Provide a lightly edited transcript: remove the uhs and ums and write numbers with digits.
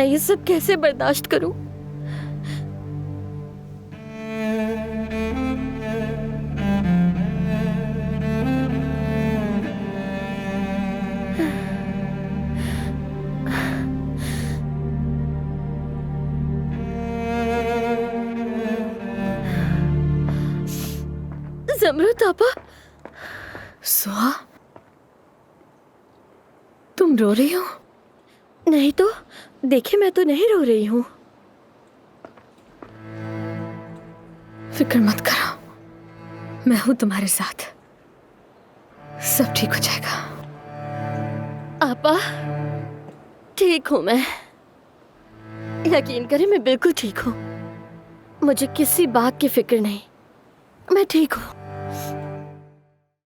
मैं ये सब कैसे बर्दाश्त करूं? ज़मरुद आपा, सुहा, तुम रो रही हो? नहीं तो देखिए, मैं तो नहीं रो रही हूँ। फिक्र मत करो, मैं हूं तुम्हारे साथ। सब ठीक हो जाएगा। आपा, ठीक हूँ मैं। यकीन करें, मैं बिल्कुल ठीक हूँ। मुझे किसी बात की फिक्र नहीं। मैं ठीक हूँ।